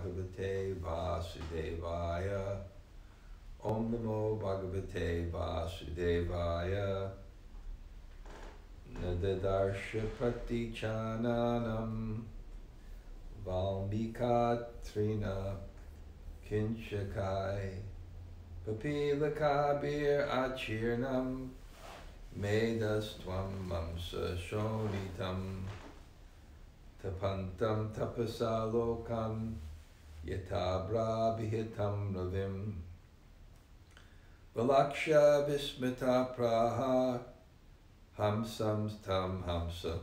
Bhagavate Vasudevaya. Om Namo Bhagavate Vasudevaya. Nadadarshapati Chananam Valmikatrina Kinchakai Papilakabir Achirnam Medastvam Mamsa Shonitam Tapantam Tapasalokam Yatabra Bihitam Ravim Valaksha Vismita Praha Hamsam Tam Hamsa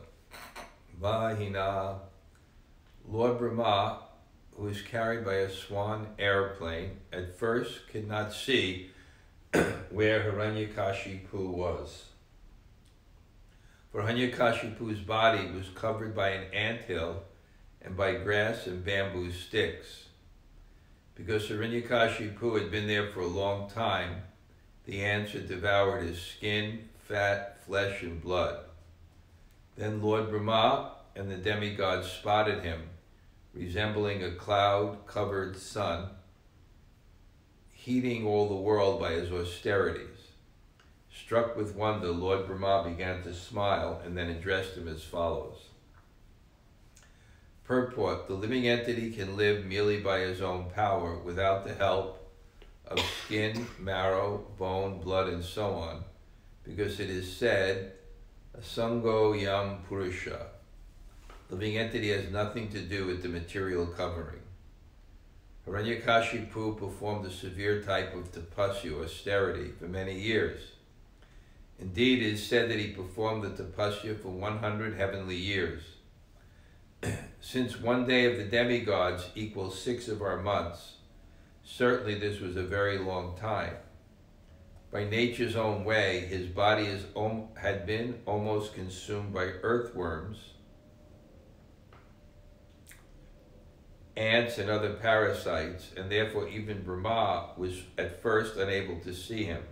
Vahina. Lord Brahma, who is carried by a swan airplane, at first could not see where Hiranyakashipu was. For Hiranyakashipu's body was covered by an anthill and by grass and bamboo sticks. Because Hiranyakashipu had been there for a long time, the ants had devoured his skin, fat, flesh, and blood. Then Lord Brahma and the demigods spotted him, resembling a cloud-covered sun, heating all the world by his austerities. Struck with wonder, Lord Brahma began to smile and then addressed him as follows. Purport: the living entity can live merely by his own power without the help of skin, marrow, bone, blood, and so on, because it is said, Asango Yam Purusha. Living entity has nothing to do with the material covering. Hiranyakashipu performed a severe type of tapasya, austerity, for many years. Indeed, it is said that he performed the tapasya for 100 heavenly years. Since one day of the demigods equals 6 of our months, certainly this was a very long time. By nature's own way, his body had been almost consumed by earthworms, ants, and other parasites, and therefore even Brahma was at first unable to see him.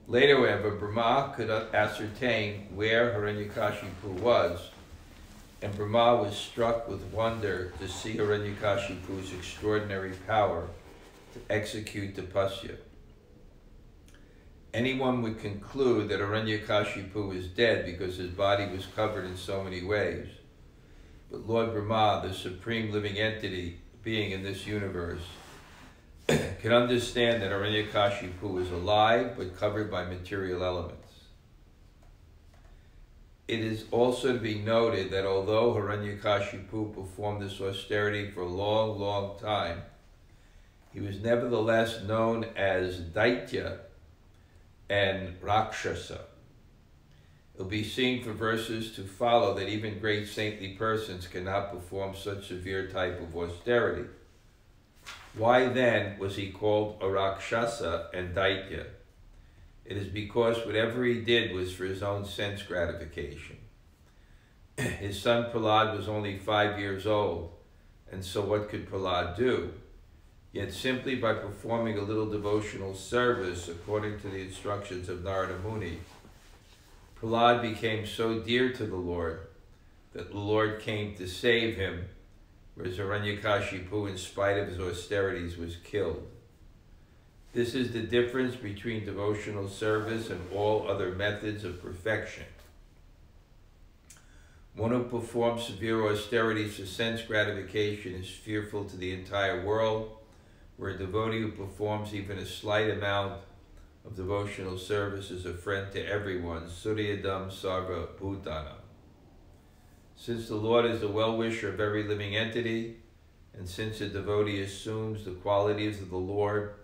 Later, however, Brahma could ascertain where Hiranyakashipu was, and Brahma was struck with wonder to see Hiranyakashipu's extraordinary power to execute tapasya. Anyone would conclude that Hiranyakashipu was dead because his body was covered in so many ways. But Lord Brahma, the supreme living entity being in this universe, can understand that Hiranyakashipu was alive but covered by material elements. It is also to be noted that although Hiranyakashipu performed this austerity for a long, long time, he was nevertheless known as Daitya and Rakshasa. It will be seen from verses to follow that even great saintly persons cannot perform such severe type of austerity. Why then was he called a Rakshasa and Daitya? It is because whatever he did was for his own sense gratification. His son Prahlad was only 5 years old, and so what could Prahlad do? Yet simply by performing a little devotional service according to the instructions of Narada Muni, Prahlad became so dear to the Lord that the Lord came to save him, whereas Hiranyakashipu, in spite of his austerities, was killed. This is the difference between devotional service and all other methods of perfection. One who performs severe austerities for sense gratification is fearful to the entire world, where a devotee who performs even a slight amount of devotional service is a friend to everyone, Suryadam Sarva Bhutana. Since the Lord is the well-wisher of every living entity, and since a devotee assumes the qualities of the Lord,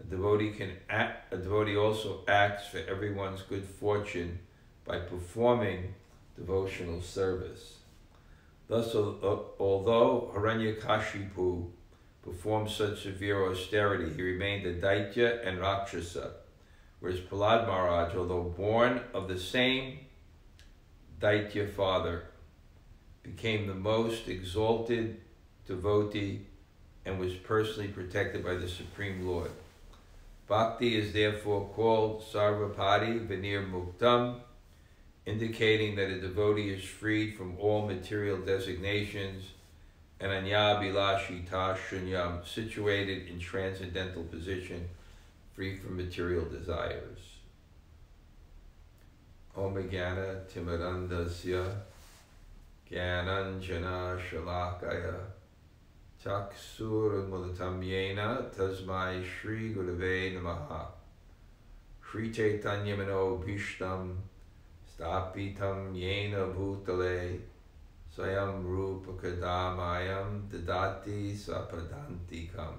a devotee also acts for everyone's good fortune by performing devotional service. Thus, although Hiranyakashipu performed such severe austerity, he remained a Daitya and Rakshasa, whereas Prahlad Maharaj, although born of the same Daitya father, became the most exalted devotee and was personally protected by the Supreme Lord. Bhakti is therefore called Sarvapadi Vinir Muktam, indicating that a devotee is freed from all material designations Ananyabilashita shunyam, situated in transcendental position, free from material desires. Om Jnana Timirandasya Jnananjana Shalakaya Chaksurunmulatam Yena Tasmai Shri Gurave Namaha. Shri Chaitanya Mano Bhishtam Stapitam Yena Bhutale Sayam Rupa Kadamayam Dadati Sapadantikam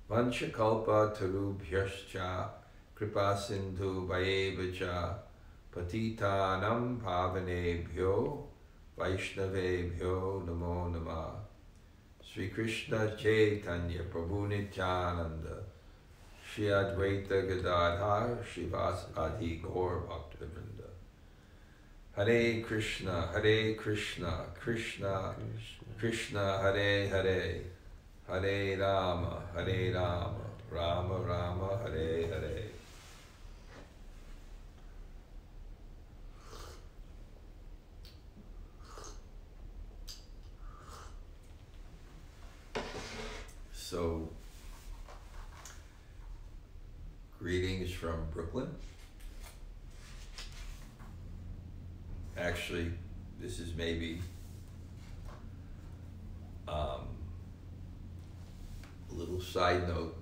Vanchakalpa Tarubhyascha Kripa Sindhu Vayevacha Patitanam Pavanebhyo Vaishnavebhyo Namo Namah. Sri Krishna Chaitanya Prabhu Nityananda Shri Advaita Gadadhar Shivas Adi Gaur Bhaktivinoda. Hare Krishna, Krishna Krishna, Krishna Hare Hare, Hare Rama, Rama Rama, Hare Hare. So, greetings from Brooklyn. Actually, this is maybe a little side note.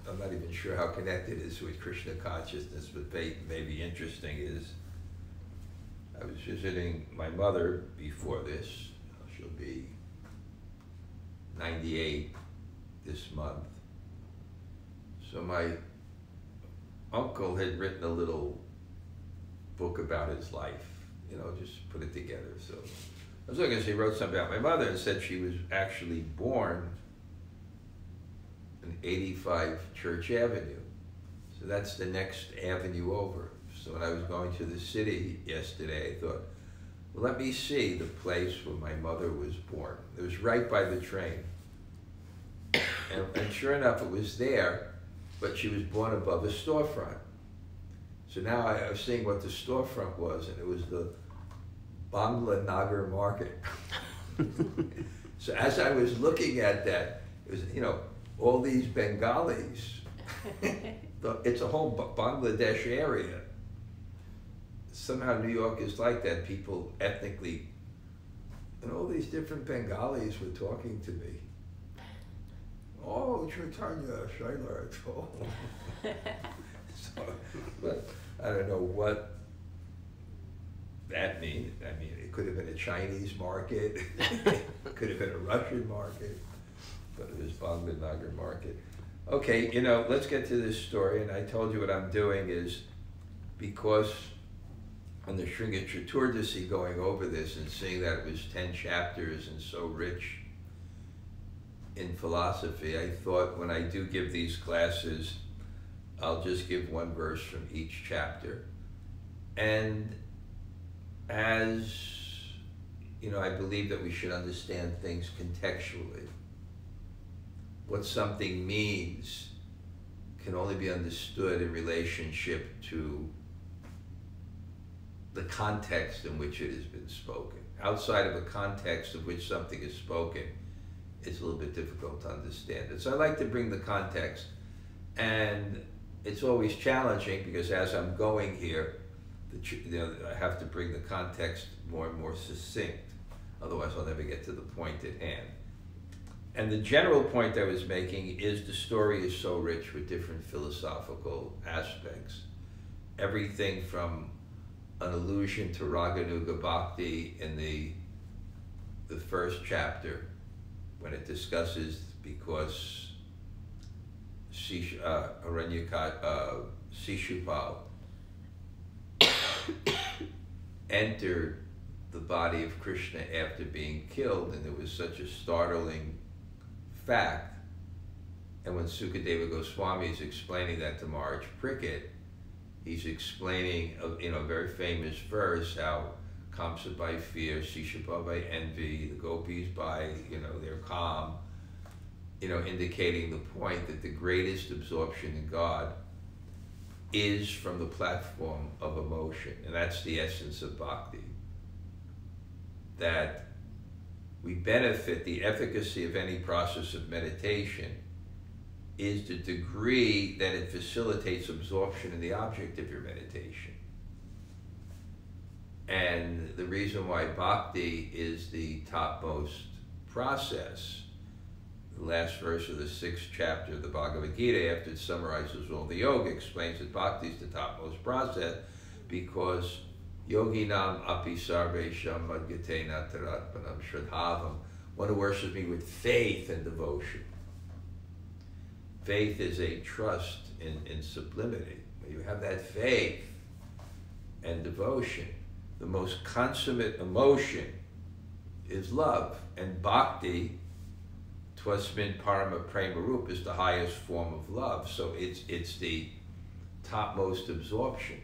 I'm not even sure how connected it is with Krishna consciousness, but maybe interesting is I was visiting my mother before this. She'll be 98 this month. So my uncle had written a little book about his life, just put it together. So I was looking, he wrote something about my mother and said she was actually born in 85 Church Avenue. So that's the next avenue over. So when I was going to the city yesterday, I thought, well, let me see the place where my mother was born. It was right by the train. And sure enough, it was there, but she was born above a storefront. So now I was seeing what the storefront was, and it was the Bangla Nagar market. So as I was looking at that, it was, all these Bengalis. It's a whole Bangladesh area. Somehow New York is like that. People ethnically, and all these different Bengalis were talking to me. Oh, Chaitanya, Shaila, so, but I don't know what that means. I mean, it could have been a Chinese market, it could have been a Russian market, but it was Bangla Nagar market. Okay, let's get to this story, and I told you what I'm doing is because on the Shringa Chaturdasi going over this and seeing that it was 10 chapters and so rich in philosophy, I thought when I do give these classes, I'll just give one verse from each chapter. And as, I believe that we should understand things contextually. What something means can only be understood in relationship to the context in which it has been spoken. Outside of a context of which something is spoken, it's a little bit difficult to understand it. So I like to bring the context, and it's always challenging because as I'm going here, I have to bring the context more and more succinct. Otherwise, I'll never get to the point at hand. And the general point I was making is the story is so rich with different philosophical aspects. Everything from an allusion to Raganuga Bhakti in the first chapter, when it discusses because Shishupal entered the body of Krishna after being killed, and there was such a startling fact. And when Sukadeva Goswami is explaining that to Maharaj Prickett, he's explaining a very famous verse how Kamsa by fear, Shishupal by envy, the gopis by, they're calm, indicating the point that the greatest absorption in God is from the platform of emotion, and that's the essence of bhakti. That we benefit, the efficacy of any process of meditation is the degree that it facilitates absorption in the object of your meditation. And the reason why bhakti is the topmost process, the last verse of the 6th chapter of the Bhagavad Gita, after it summarizes all the yoga, explains that bhakti is the topmost process because yoginam api sarvesham madgatena taratpanam shradhavam, one who worships me with faith and devotion. Faith is a trust in sublimity. When you have that faith and devotion, the most consummate emotion is love. And bhakti, twasmin parama prema rup, is the highest form of love. So it's the topmost absorption.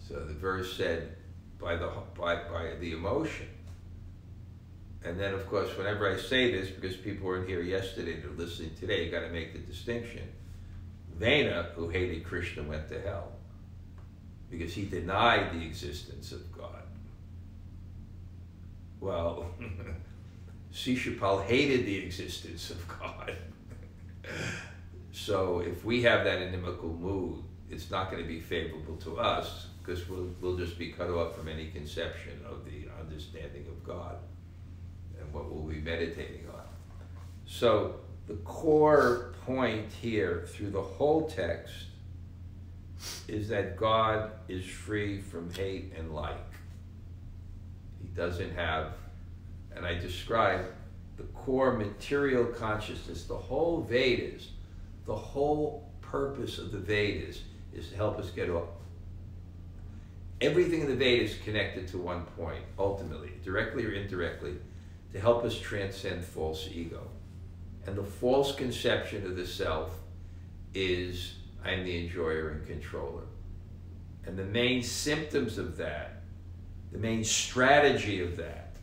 So the verse said, by the emotion. And then, of course, whenever I say this, because people weren't here yesterday, they're listening today, you got to make the distinction. Vena, who hated Krishna, went to hell because he denied the existence of God. Well, Shishupal hated the existence of God. So if we have that inimical mood, it's not going to be favorable to us because we'll just be cut off from any conception of the understanding of God and what we'll be meditating on. So the core point here through the whole text is that God is free from hate and like. He doesn't have, and I describe the core material consciousness, the whole Vedas, the whole purpose of the Vedas is to help us get off. Everything in the Vedas is connected to one point, ultimately, directly or indirectly, to help us transcend false ego. And the false conception of the self is, I'm the enjoyer and controller. And the main symptoms of that, the main strategy of that,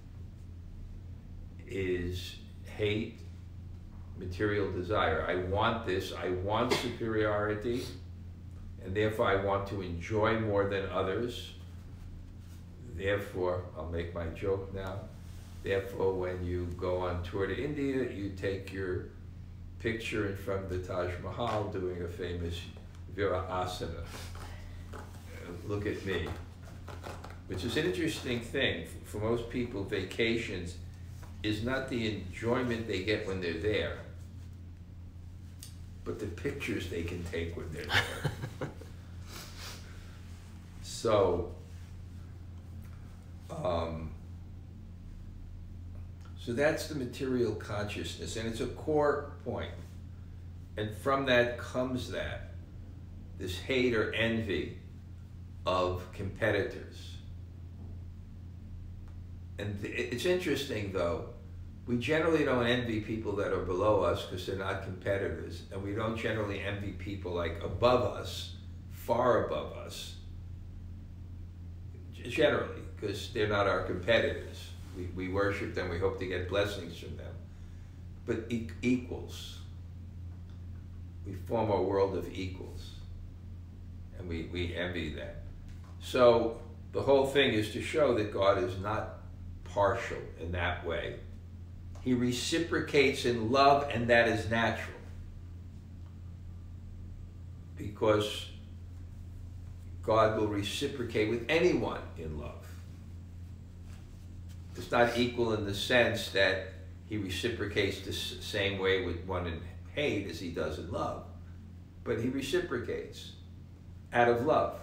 is hate, material desire. I want this, I want superiority, and therefore I want to enjoy more than others. Therefore, I'll make my joke now, therefore when you go on tour to India, you take your picture in front of the Taj Mahal doing a famous Virasana. Look at me. Which is an interesting thing. For most people, vacations is not the enjoyment they get when they're there, but the pictures they can take when they're there. So that's the material consciousness, and it's a core point. And from that comes this hate or envy of competitors. And it's interesting, though, we generally don't envy people that are below us because they're not competitors, and we don't generally envy people like above us, far above us, generally, because they're not our competitors. We worship them, we hope to get blessings from them. But equals. We form a world of equals, and we envy them. So the whole thing is to show that God is not partial in that way. He reciprocates in love, and that is natural. Because God will reciprocate with anyone in love. It's not equal in the sense that he reciprocates the same way with one in hate as he does in love. But he reciprocates out of love.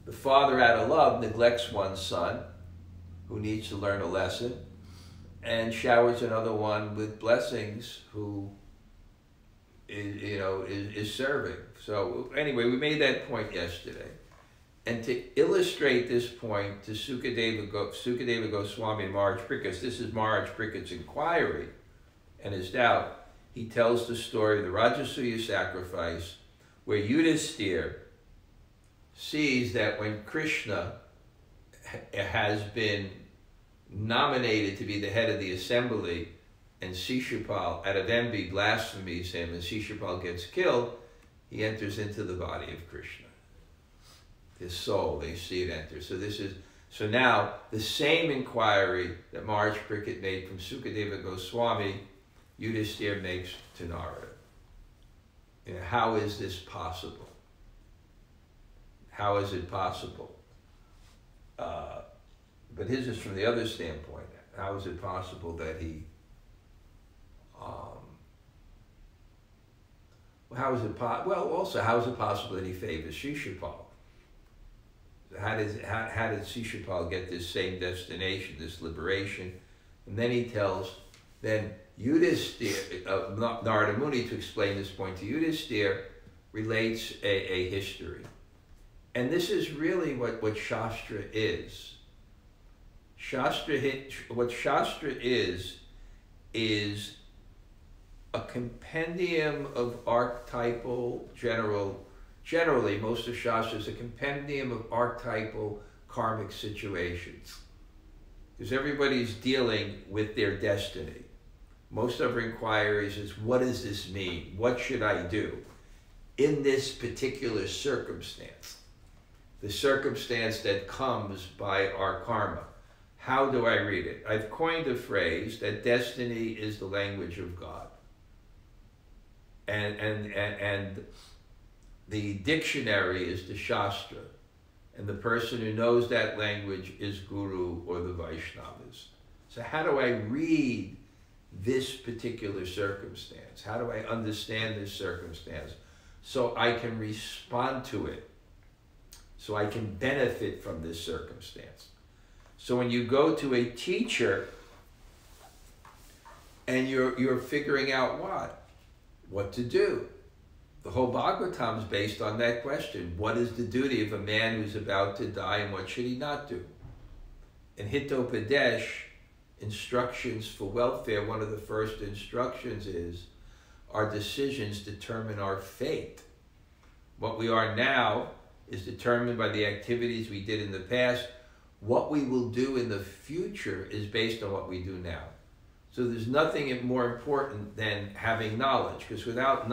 The father out of love neglects one son who needs to learn a lesson and showers another one with blessings who is serving. So anyway, we made that point yesterday. And to illustrate this point to Sukadeva Goswami and Maharaj Pariksit, this is Maharaj Parikit's inquiry and his doubt. He tells the story of the Rajasuya Sacrifice, where Yudhisthira sees that when Krishna has been nominated to be the head of the assembly, and Shishupal, out of envy, blasphemies him, and Shishupal gets killed, he enters into the body of Krishna. His soul, they see it enter. So this is So now, the same inquiry that Maharaj Parikshit made from Sukadeva Goswami, Yudhisthira makes to Narada. You know, how is this possible? How is it possible? But his is from the other standpoint. How is it possible that he... how is it possible that he favors Shishupal? How did Shishupal get this same destination, this liberation? And then he tells, then Yudhisthira, Narada Muni, to explain this point to Yudhisthira, relates a history. And this is really what Shastra is. What Shastra is a compendium of archetypal, generally most of Shastra is a compendium of archetypal karmic situations. Because everybody's dealing with their destiny. Most of our inquiries is, what does this mean? What should I do in this particular circumstance? The circumstance that comes by our karma. How do I read it? I've coined a phrase that destiny is the language of God. And the dictionary is the Shastra. And the person who knows that language is Guru or the Vaishnavas. So how do I read this particular circumstance? How do I understand this circumstance so I can respond to it? So I can benefit from this circumstance. So when you go to a teacher and you're figuring out what to do. The whole Bhagavatam is based on that question. What is the duty of a man who's about to die, and what should he not do? In Hitopadesh, instructions for welfare, one of the first instructions is, our decisions determine our fate. What we are now is determined by the activities we did in the past. What we will do in the future is based on what we do now. So there's nothing more important than having knowledge, because without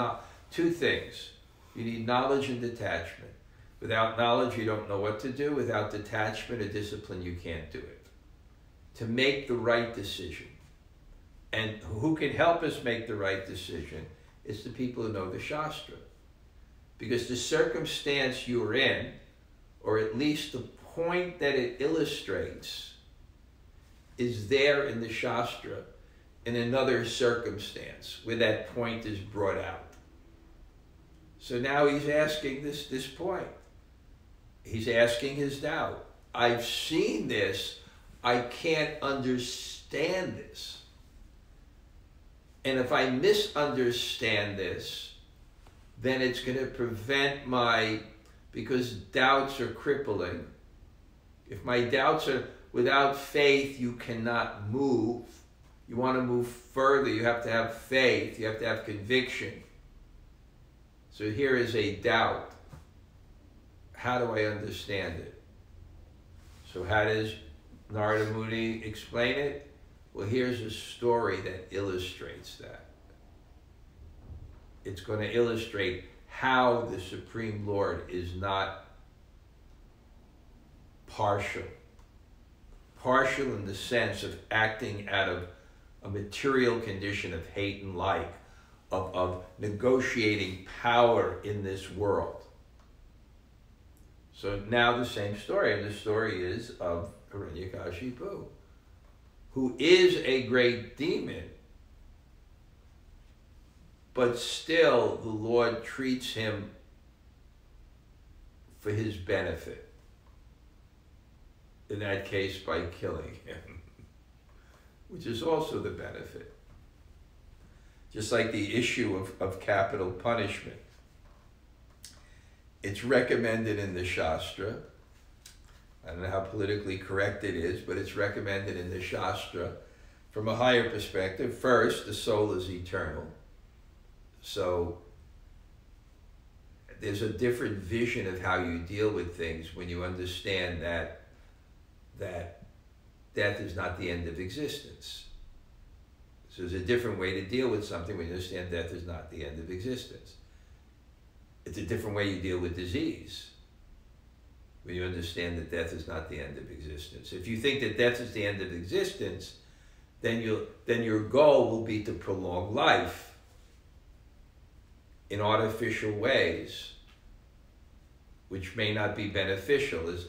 two things. You need knowledge and detachment. Without knowledge, you don't know what to do. Without detachment or discipline, you can't do it. To make the right decision. And who can help us make the right decision is the people who know the Shastra. Because the circumstance you're in, or at least the point that it illustrates, is there in the Shastra in another circumstance where that point is brought out. So now he's asking this point. He's asking his doubt. I've seen this. I can't understand this. And if I misunderstand this, then it's going to prevent because doubts are crippling. If my doubts are, without faith, you cannot move. You want to move further, you have to have faith, you have to have conviction. So here is a doubt. How do I understand it? So how does Narada Muni explain it? Well, here's a story that illustrates that. It's going to illustrate how the Supreme Lord is not partial. Partial in the sense of acting out of a material condition of hate and like, of negotiating power in this world. So now the same story, and the story is of Hiranyakashipu, who is a great demon, but still the Lord treats him for his benefit. In that case, by killing him, which is also the benefit. Just like the issue of capital punishment. It's recommended in the Shastra. I don't know how politically correct it is, but it's recommended in the Shastra from a higher perspective. First, the soul is eternal. So there's a different vision of how you deal with things when you understand that death is not the end of existence. So there's a different way to deal with something when you understand death is not the end of existence. It's a different way you deal with disease. when you understand that death is not the end of existence. If you think that death is the end of existence, then your goal will be to prolong life in artificial ways, which may not be beneficial. As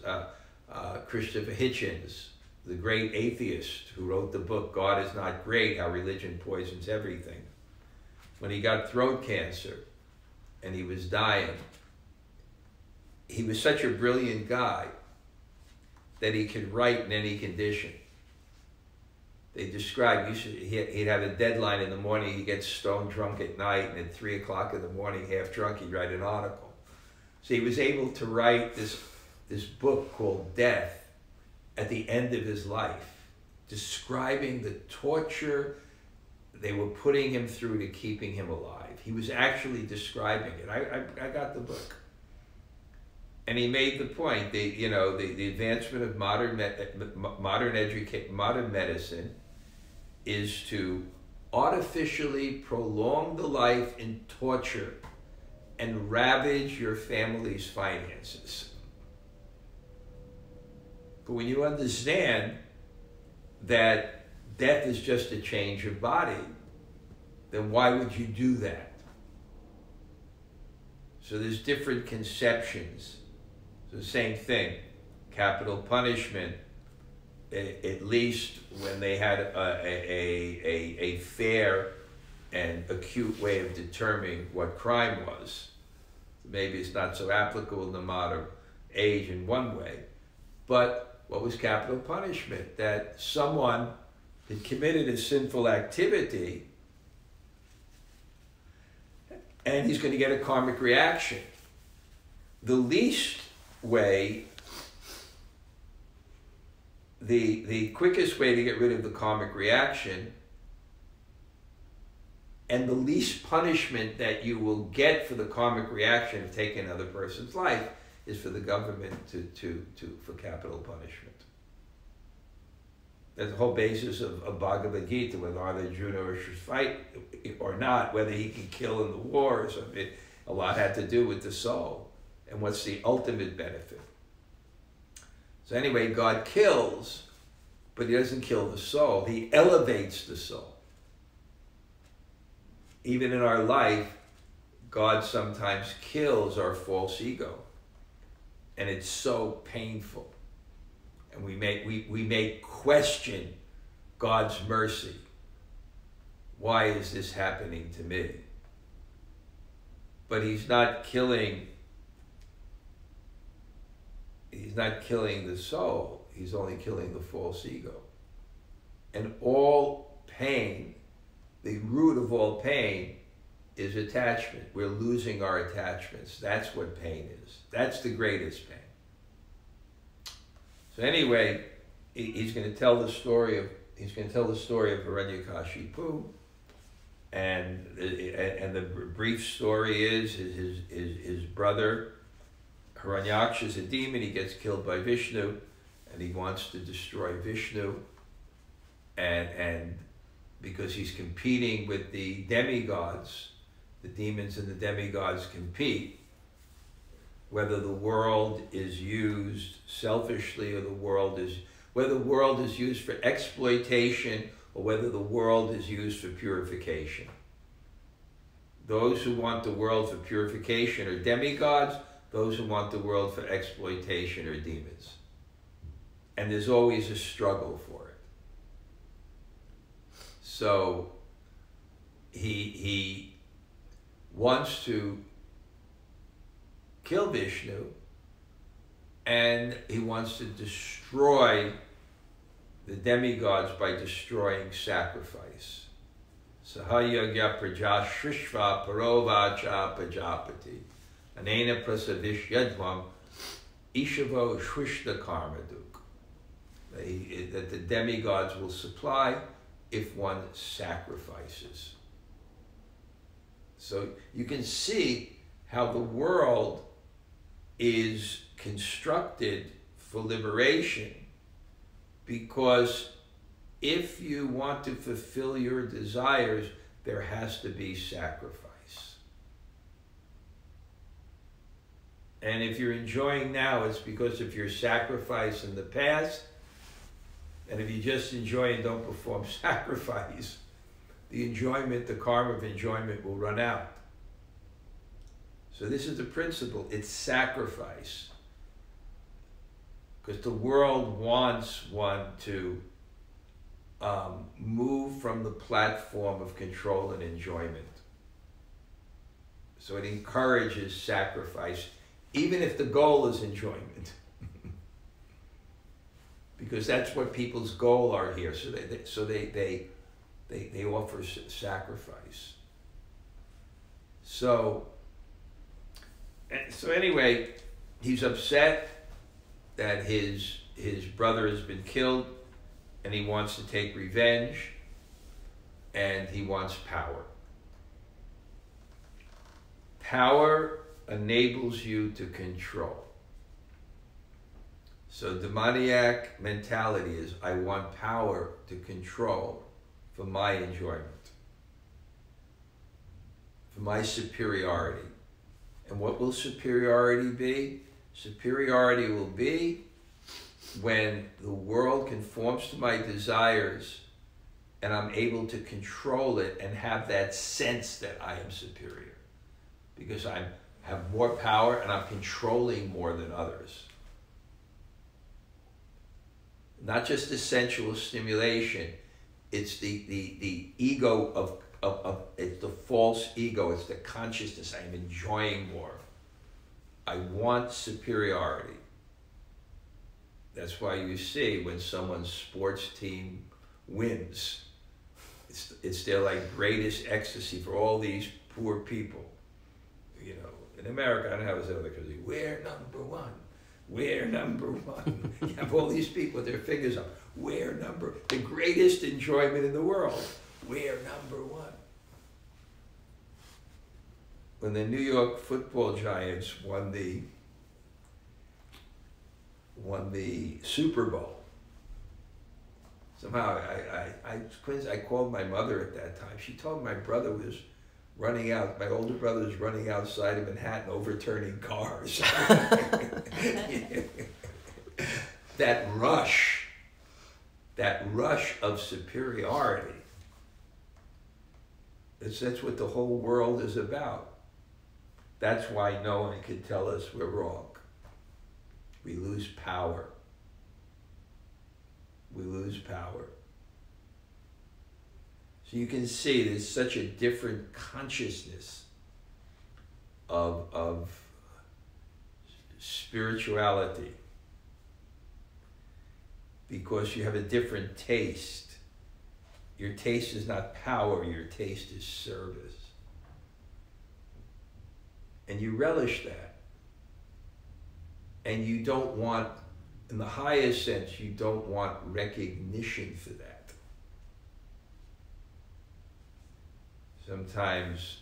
Christopher Hitchens, the great atheist who wrote the book God Is Not Great, How Religion Poisons Everything, when he got throat cancer and he was dying, he was such a brilliant guy that he could write in any condition. They described, he'd have a deadline in the morning, he'd get stone drunk at night, and at 3 o'clock in the morning, half drunk, he'd write an article. So he was able to write this book called Death at the end of his life, describing the torture they were putting him through to keeping him alive. He was actually describing it. I got the book. And he made the point, the advancement of modern medicine is to artificially prolong the life in torture and ravage your family's finances. But when you understand that death is just a change of body, then why would you do that? So there's different conceptions. So the same thing, capital punishment, at least when they had a fair and acute way of determining what crime was. Maybe it's not so applicable in the modern age in one way, but what was capital punishment? That someone had committed a sinful activity and he's going to get a karmic reaction. The least way, the quickest way to get rid of the karmic reaction and the least punishment that you will get for the karmic reaction of taking another person's life is for the government for capital punishment. That's the whole basis of Bhagavad Gita, whether Arjuna should fight or not, whether he can kill in the war or something. A lot had to do with the soul and what's the ultimate benefit. So anyway, God kills, but he doesn't kill the soul. He elevates the soul. Even in our life, God sometimes kills our false ego. And it's so painful. And we may question God's mercy. Why is this happening to me? But he's not killing the soul. He's only killing the false ego. And all pain, the root of all pain, is attachment. We're losing our attachments. That's what pain is. That's the greatest pain. So anyway, he's going to tell the story of Hiranyakashipu, and the brief story is his brother Hiranyaksha is a demon. He gets killed by Vishnu, and he wants to destroy Vishnu, and because he's competing with the demigods, the demons and the demigods compete, whether the world is used selfishly or whether the world is used for exploitation or whether the world is used for purification. Those who want the world for purification are demigods. Those who want the world for exploitation are demons. And there's always a struggle for it. So he wants to kill Vishnu, and he wants to destroy the demigods by destroying sacrifice. Sahayagya praja shrishva parovacha pajapati anena prasavishyadvam ishavo shrishta karmaduk. That the demigods will supply if one sacrifices. So you can see how the world is constructed for liberation, because if you want to fulfill your desires, there has to be sacrifice. And if you're enjoying now, it's because of your sacrifice in the past. And if you just enjoy and don't perform sacrifice, the enjoyment, the karma of enjoyment will run out. So this is the principle. It's sacrifice. Because the world wants one to move from the platform of control and enjoyment. So it encourages sacrifice, even if the goal is enjoyment. Because that's what people's goal are here. So they offer sacrifice. So anyway, he's upset that his brother has been killed, and he wants to take revenge, and he wants power. Power enables you to control. So demoniac mentality is, I want power to control for my enjoyment, for my superiority. And what will superiority be? Superiority will be when the world conforms to my desires and I'm able to control it and have that sense that I am superior. Because I have more power and I'm controlling more than others. Not just the sensual stimulation, it's the ego of it's the false ego, it's the consciousness. I'm enjoying more. I want superiority. That's why you see when someone's sports team wins, it's their like greatest ecstasy for all these poor people. You know, in America, I don't have this other country. We're number one. We're number one. You have all these people with their fingers up. We're the greatest enjoyment in the world. We're number one. When the New York Football Giants won the Super Bowl, somehow I called my mother at that time. She told me my brother was running out, my older brother was running outside of Manhattan overturning cars. That rush of superiority, that's what the whole world is about. That's why no one can tell us we're wrong. We lose power. We lose power. So you can see there's such a different consciousness of spirituality because you have a different taste. Your taste is not power, your taste is service. And you relish that. And you don't want, in the highest sense, you don't want recognition for that. Sometimes,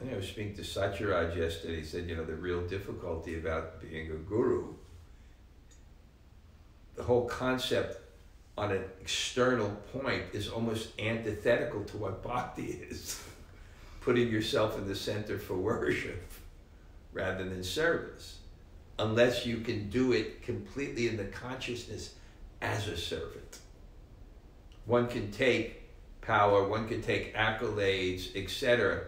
I was speaking to Satyaraj yesterday, he said, the real difficulty about being a guru, the whole concept on an external point is almost antithetical to what bhakti is. Putting yourself in the center for worship rather than service. Unless you can do it completely in the consciousness as a servant. One can take power, one can take accolades, etc.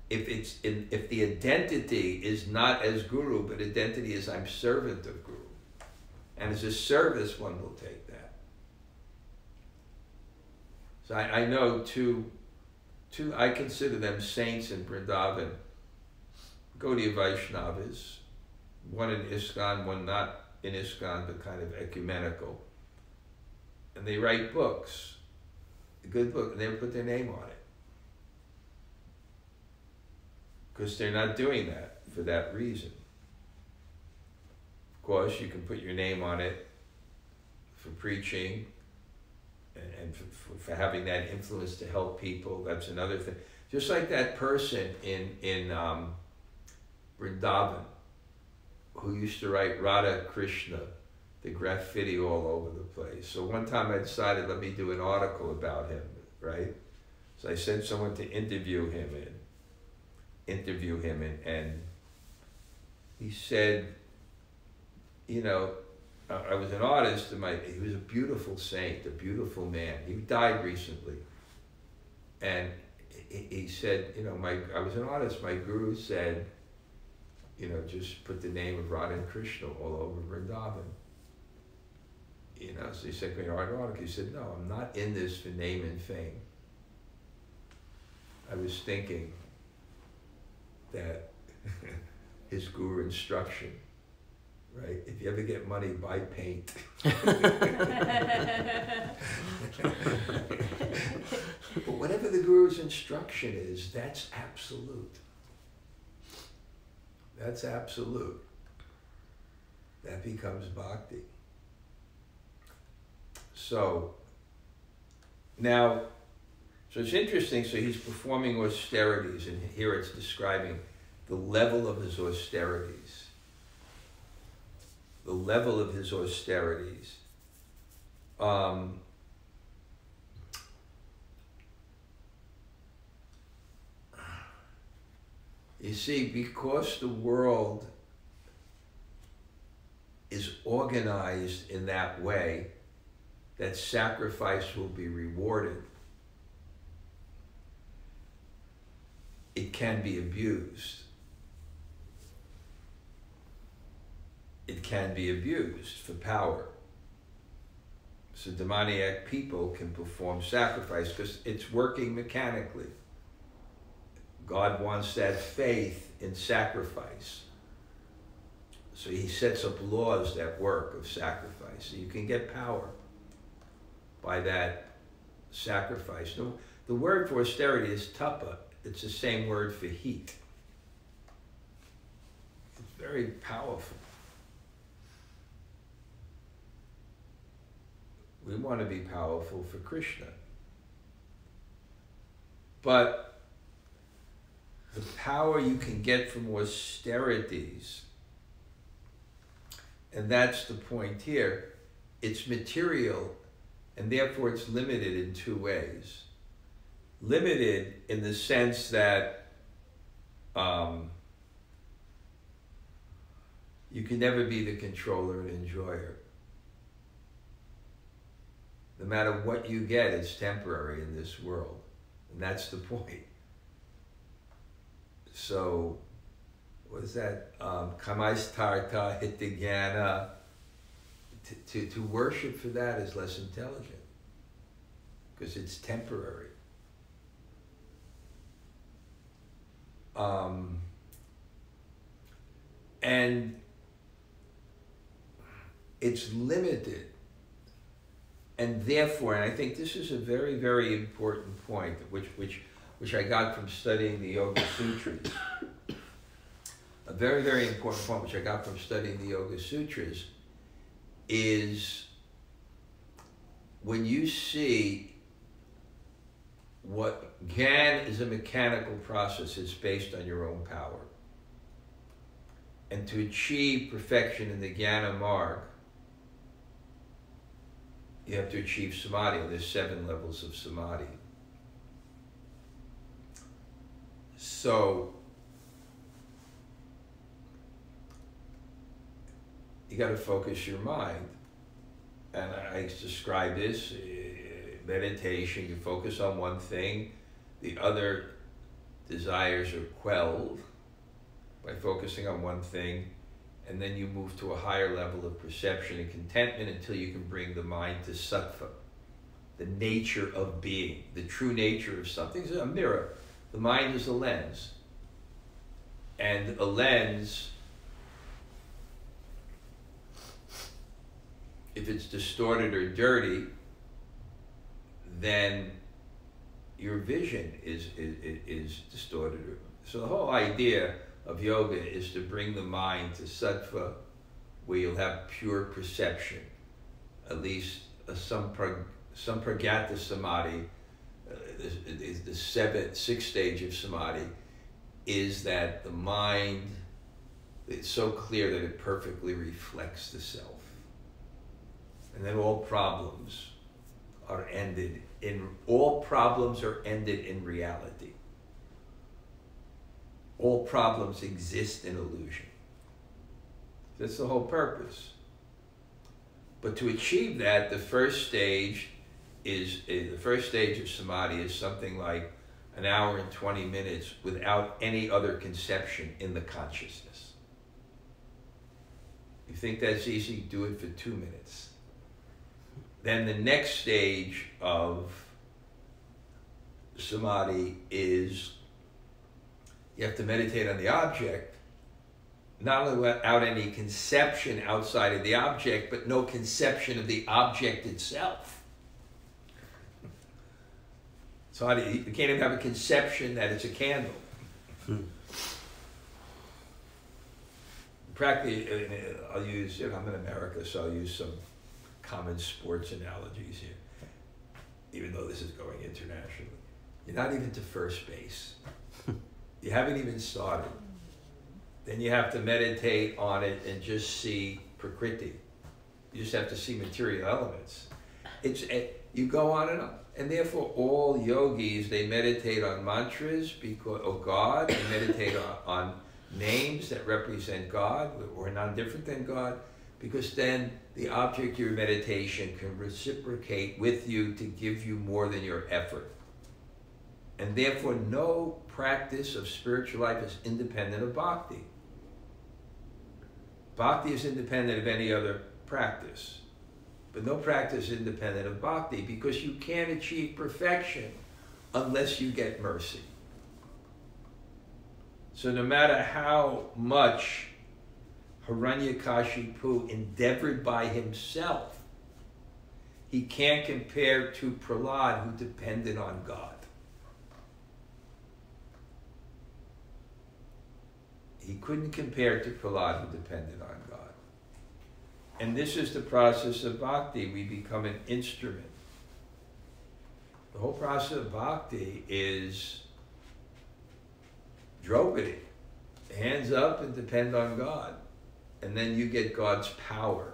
If the identity is not as guru, but identity is I'm servant of guru. And as a service, one will take that. So I know two, I consider them saints in Vrindavan, Gaudiya Vaishnavas, one in ISKCON, one not in ISKCON, but kind of ecumenical. And they write books, a good book, and they put their name on it. Because they're not doing that for that reason. Of course, you can put your name on it for preaching and for having that influence to help people. That's another thing. Just like that person in Vrindavan who used to write Radha Krishna, the graffiti all over the place. So one time I decided, let me do an article about him, right? So I sent someone to interview him and he said, you know, I was an artist, and he was a beautiful saint, a beautiful man. He died recently. And he said, you know, I was an artist, my guru said, you know, just put the name of Radha and Krishna all over Vrindavan. You know, so he said, can you art an artist? He said, no, I'm not in this for name and fame. I was thinking that his guru instruction, right? If you ever get money, buy paint. But whatever the guru's instruction is, that's absolute. That's absolute. That becomes bhakti. So, now, so it's interesting, so he's performing austerities, and here it's describing the level of his austerities. The level of his austerities. You see, because the world is organized in that way, that sacrifice will be rewarded. It can be abused. It can be abused for power. So demoniac people can perform sacrifice because it's working mechanically. God wants that faith in sacrifice. So he sets up laws that work of sacrifice. So you can get power by that sacrifice. The word for austerity is tapa. It's the same word for heat. It's very powerful. We want to be powerful for Krishna. But the power you can get from austerities, and that's the point here, it's material, and therefore it's limited in two ways. Limited in the sense that you can never be the controller and enjoyer. No matter what you get, it's temporary in this world. And that's the point. So, what is that? Kamais tarta hitagyana. To worship for that is less intelligent. Because it's temporary. And it's limited. And therefore, and I think this is a very, very important point, which I got from studying the Yoga Sutras. A very, very important point which I got from studying the Yoga Sutras is when you see what Gyan is a mechanical process, it's based on your own power. And to achieve perfection in the Jnana Marg, you have to achieve samadhi. There's 7 levels of samadhi. So, you got to focus your mind. And I describe this, meditation, you focus on one thing, the other desires are quelled by focusing on one thing, and then you move to a higher level of perception and contentment until you can bring the mind to sattva, the nature of being, the true nature of something. It's a mirror. The mind is a lens. And a lens, if it's distorted or dirty, then your vision is distorted. So the whole idea of yoga is to bring the mind to sattva, where you'll have pure perception, at least some pragyata samadhi. The 6th stage of samadhi is that the mind, it's so clear that it perfectly reflects the self. And then all problems are ended in reality. All problems exist in illusion. That's the whole purpose. But to achieve that, the first stage of samadhi is something like an hour and 20 minutes without any other conception in the consciousness. You think that's easy? Do it for 2 minutes. Then the next stage of samadhi is you have to meditate on the object, not only without any conception outside of the object, but no conception of the object itself. So you can't even have a conception that it's a candle. Practically, I'll use, I'm in America, so I'll use some common sports analogies here, even though this is going internationally. You're not even to first base. You haven't even started. Then you have to meditate on it and just see prakriti. You just have to see material elements. You go on and on. And therefore all yogis, they meditate on mantras because, oh God, they meditate on names that represent God or non-different than God, because then the object of your meditation can reciprocate with you to give you more than your effort. And therefore no practice of spiritual life is independent of bhakti. Bhakti is independent of any other practice. But no practice is independent of bhakti, because you can't achieve perfection unless you get mercy. So no matter how much Hiranyakashipu endeavored by himself, he can't compare to Prahlad, who depended on God. He couldn't compare to Prahlad, who depended on God. And this is the process of bhakti. We become an instrument. The whole process of bhakti is Draupadi. Hands up and depend on God. And then you get God's power.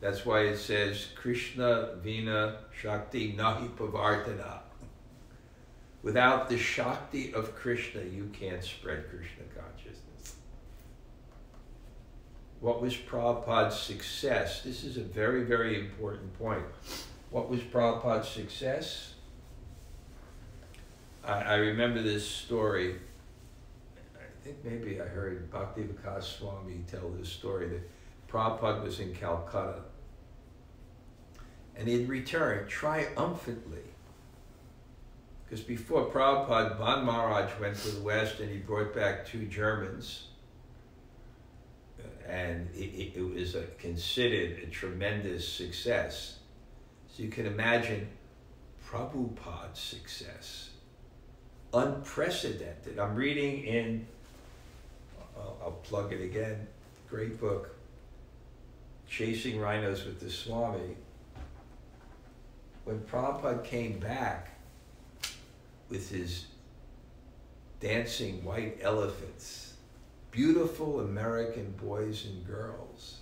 That's why it says, Krishna Vina Shakti Nahi Pavartana. Without the Shakti of Krishna, you can't spread Krishna consciousness. What was Prabhupada's success? This is a very, very important point. What was Prabhupada's success? I remember this story. I think maybe I heard Bhaktivedanta Swami tell this story that Prabhupada was in Calcutta and he had returned triumphantly. Because before Prabhupada, Ban Maharaj went to the West and he brought back 2 Germans. And it was considered a tremendous success. So you can imagine Prabhupada's success. Unprecedented. I'm reading in, I'll plug it again, great book, Chasing Rhinos with the Swami. When Prabhupada came back with his dancing white elephants, beautiful American boys and girls,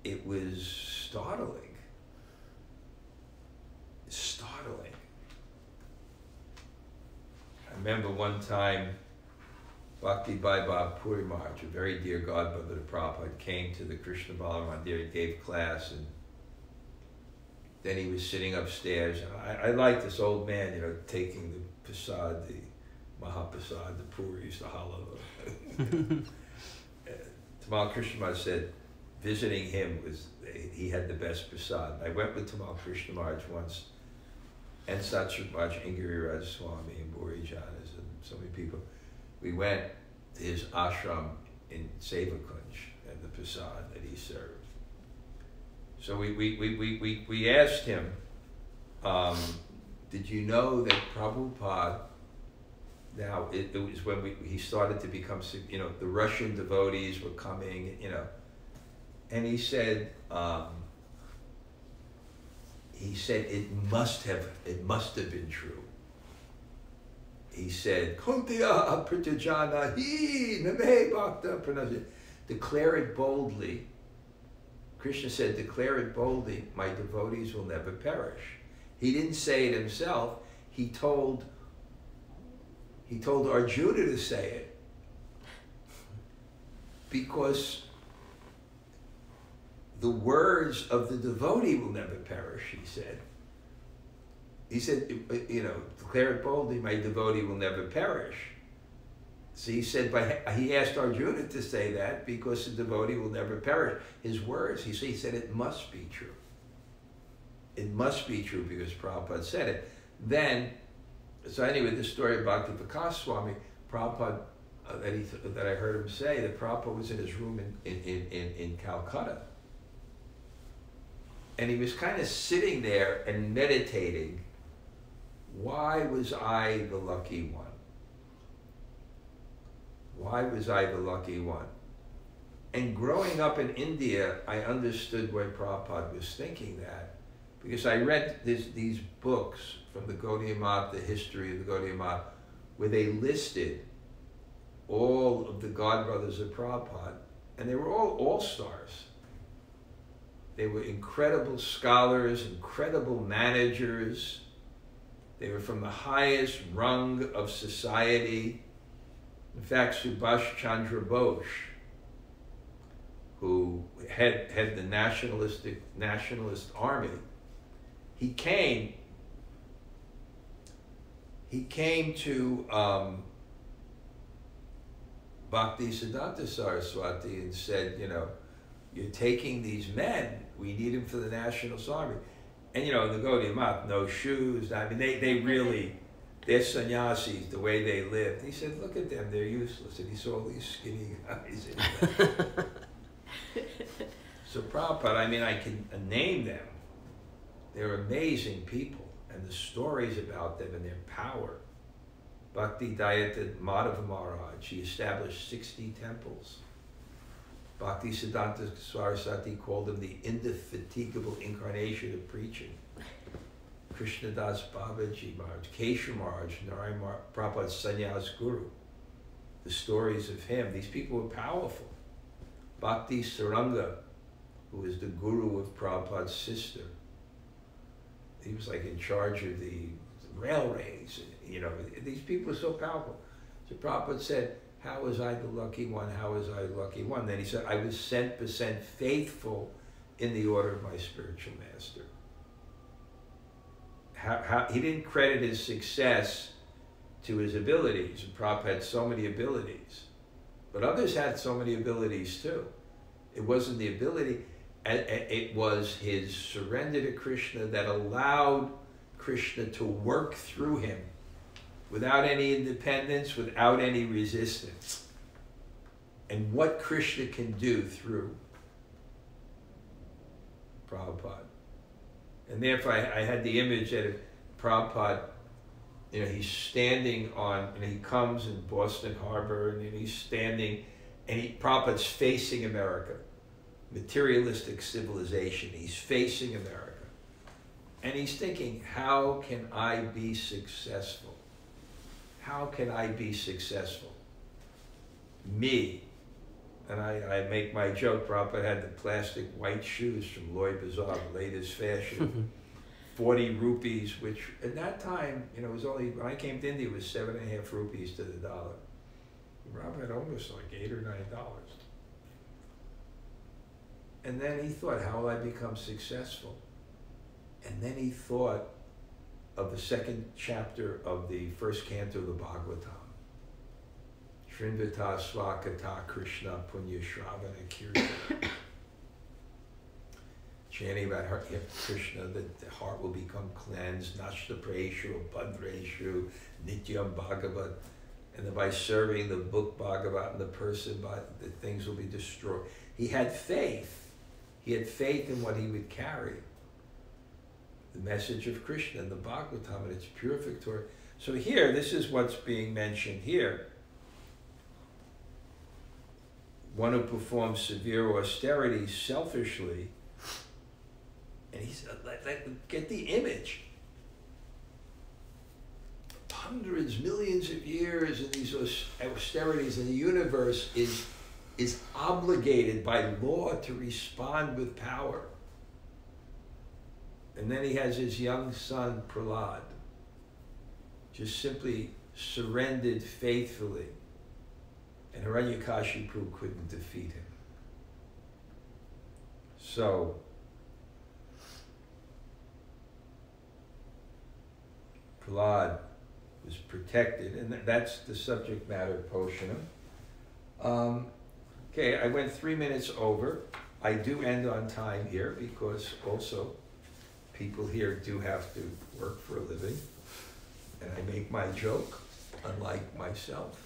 it was startling. Startling. I remember one time Bhakti Bhai Puri Maharaj, a very dear godbrother to Prabhupada, came to the Krishna Bala Mandir and gave class, and then he was sitting upstairs. I like this old man, taking the prasad, the Mahaprasad, the puris, the halava. Tamal Krishna Maharaj said, visiting him he had the best prasad. I went with Tamal Krishna Maharaj once, and Satsur Maharaj, Ingiri Rajaswami, and Buri Janas, and so many people. We went to his ashram in Sevakunj and the prasad that he served. So we asked him, did you know that Prabhupada, now it was when he started to become, the Russian devotees were coming, and he said it must have been true. He said, Kuntiya Pratajana hi name bhakta pranasya. Declare it boldly. Krishna said, declare it boldly, my devotees will never perish. He didn't say it himself. He told Arjuna to say it. because the words of the devotee will never perish, he said. He said, declare it boldly, my devotee will never perish. So he said, he asked Arjuna to say that because the devotee will never perish. His words, he said, it must be true. It must be true because Prabhupada said it. Then, so anyway, this story of Bhakti Vikas Swami, Prabhupada, that I heard him say, that Prabhupada was in his room in Calcutta. And he was kind of sitting there and meditating, why was I the lucky one? Why was I the lucky one? And growing up in India, I understood why Prabhupada was thinking that, because I read these books from the Gaudiya Math, the history of the Gaudiya Math, where they listed all of the godbrothers of Prabhupada, and they were all stars. They were incredible scholars, incredible managers. They were from the highest rung of society. In fact, Subhash Chandra Bose, who had the nationalist army, he came to Bhakti Siddhanta Saraswati and said, you're taking these men, we need them for the nationalist army. And the Gaudiya Math, no shoes, I mean, they really, they're sannyasis, the way they lived. He said, look at them, they're useless. And he saw all these skinny guys in there. So Prabhupada, I mean, I can name them. They're amazing people, and the stories about them and their power. Bhakti Dayata Madhava Maharaj, he established 60 temples. Bhakti Siddhanta Saraswati called him the indefatigable incarnation of preaching. Krishnadas Babaji Maharaj, Kesha Maharaj, Narayan Prabhupada's sannyas guru. The stories of him, these people were powerful. Bhakti Saranga, who was the guru of Prabhupada's sister. He was like in charge of the railways. These people were so powerful. So Prabhupada said, how was I the lucky one? How was I the lucky one? Then he said, I was % faithful in the order of my spiritual master. He didn't credit his success to his abilities. And Prabhupada had so many abilities. But others had so many abilities too. It wasn't the ability, it was his surrender to Krishna that allowed Krishna to work through him without any independence, without any resistance. And what Krishna can do through Prabhupada. And therefore I had the image that Prabhupada, he's standing on, he comes in Boston Harbor and he's standing, and Prabhupada's facing America. Materialistic civilization, he's facing America. And he's thinking, how can I be successful? How can I be successful? Me. And I make my joke, Prabhupada had the plastic white shoes from Lloyd Bazaar, the latest fashion. 40 rupees, which at that time, it was only, when I came to India, it was 7.5 rupees to the dollar. Prabhupada had almost like $8 or $9. And then he thought, how will I become successful? And then he thought of the second chapter of the first canto of the Bhagavatam. Srinvata Swakata Krishna Punya Shravana Kirtana. Chanting about Krishna, that the heart will become cleansed, Nashta Preshu, Bhadreshu, Nityam Bhagavat. And that by serving the book Bhagavat and the person, the things will be destroyed. He had faith. He had faith in what he would carry. The message of Krishna and the Bhagavatam and its purificatory. So here, this is what's being mentioned here. One who performs severe austerities selfishly, and he said, get the image. Hundreds, millions of years in these austerities, and the universe is obligated by law to respond with power. And then he has his young son, Prahlad, just simply surrendered faithfully and Hiranyakashipu couldn't defeat him. So, Prahlad was protected, and that's the subject matter portion. Okay, I went 3 minutes over. I do end on time here because also people here do have to work for a living, and I make my joke, unlike myself.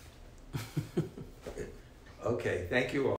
Okay, thank you all.